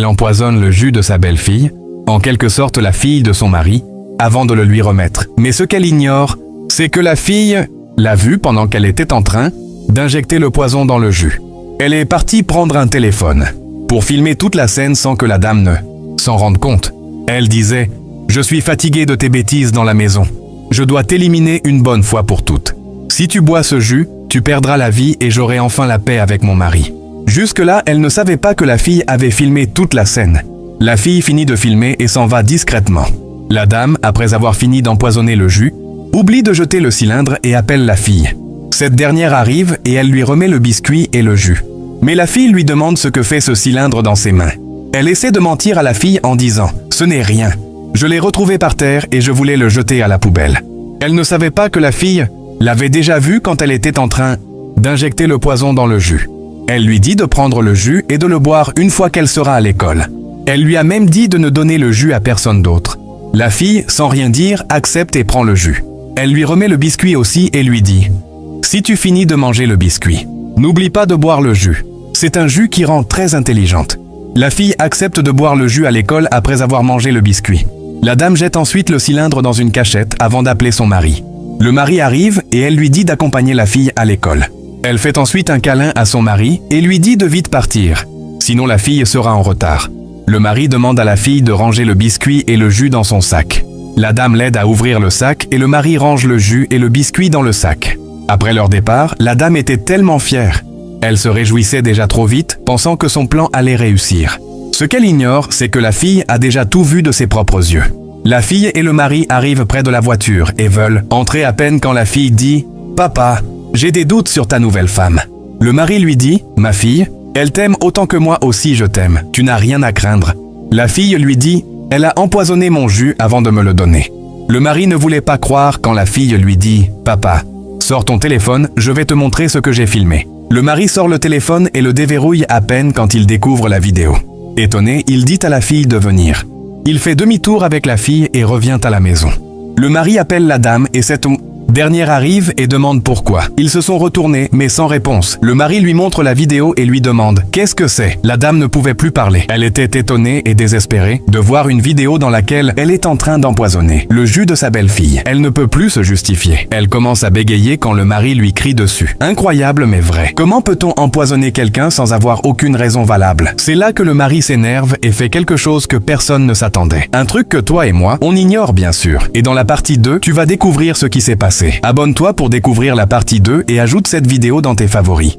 Elle empoisonne le jus de sa belle-fille, en quelque sorte la fille de son mari, avant de le lui remettre. Mais ce qu'elle ignore, c'est que la fille l'a vue pendant qu'elle était en train d'injecter le poison dans le jus. Elle est partie prendre un téléphone pour filmer toute la scène sans que la dame ne s'en rende compte. Elle disait « Je suis fatiguée de tes bêtises dans la maison. Je dois t'éliminer une bonne fois pour toutes. Si tu bois ce jus, tu perdras la vie et j'aurai enfin la paix avec mon mari. » Jusque-là, elle ne savait pas que la fille avait filmé toute la scène. La fille finit de filmer et s'en va discrètement. La dame, après avoir fini d'empoisonner le jus, oublie de jeter le cylindre et appelle la fille. Cette dernière arrive et elle lui remet le biscuit et le jus. Mais la fille lui demande ce que fait ce cylindre dans ses mains. Elle essaie de mentir à la fille en disant « Ce n'est rien. Je l'ai retrouvé par terre et je voulais le jeter à la poubelle. » Elle ne savait pas que la fille l'avait déjà vu quand elle était en train d'injecter le poison dans le jus. Elle lui dit de prendre le jus et de le boire une fois qu'elle sera à l'école. Elle lui a même dit de ne donner le jus à personne d'autre. La fille, sans rien dire, accepte et prend le jus. Elle lui remet le biscuit aussi et lui dit « Si tu finis de manger le biscuit, n'oublie pas de boire le jus. C'est un jus qui rend très intelligente. » La fille accepte de boire le jus à l'école après avoir mangé le biscuit. La dame jette ensuite le cylindre dans une cachette avant d'appeler son mari. Le mari arrive et elle lui dit d'accompagner la fille à l'école. Elle fait ensuite un câlin à son mari et lui dit de vite partir, sinon la fille sera en retard. Le mari demande à la fille de ranger le biscuit et le jus dans son sac. La dame l'aide à ouvrir le sac et le mari range le jus et le biscuit dans le sac. Après leur départ, la dame était tellement fière. Elle se réjouissait déjà trop vite, pensant que son plan allait réussir. Ce qu'elle ignore, c'est que la fille a déjà tout vu de ses propres yeux. La fille et le mari arrivent près de la voiture et veulent entrer à peine quand la fille dit « Papa, j'ai des doutes sur ta nouvelle femme. » Le mari lui dit « Ma fille, elle t'aime autant que moi aussi je t'aime. Tu n'as rien à craindre. » La fille lui dit « Elle a empoisonné mon jus avant de me le donner. » Le mari ne voulait pas croire quand la fille lui dit « Papa, sors ton téléphone, je vais te montrer ce que j'ai filmé. » Le mari sort le téléphone et le déverrouille à peine quand il découvre la vidéo. Étonné, il dit à la fille de venir. Il fait demi-tour avec la fille et revient à la maison. Le mari appelle la dame et cette dernière arrive et demande pourquoi. Ils se sont retournés, mais sans réponse. Le mari lui montre la vidéo et lui demande « Qu'est-ce que c'est ?» La dame ne pouvait plus parler. Elle était étonnée et désespérée de voir une vidéo dans laquelle elle est en train d'empoisonner le jus de sa belle-fille. Elle ne peut plus se justifier. Elle commence à bégayer quand le mari lui crie dessus. Incroyable mais vrai. Comment peut-on empoisonner quelqu'un sans avoir aucune raison valable? C'est là que le mari s'énerve et fait quelque chose que personne ne s'attendait. Un truc que toi et moi, on ignore bien sûr. Et dans la partie 2, tu vas découvrir ce qui s'est passé. Abonne-toi pour découvrir la partie 2 et ajoute cette vidéo dans tes favoris.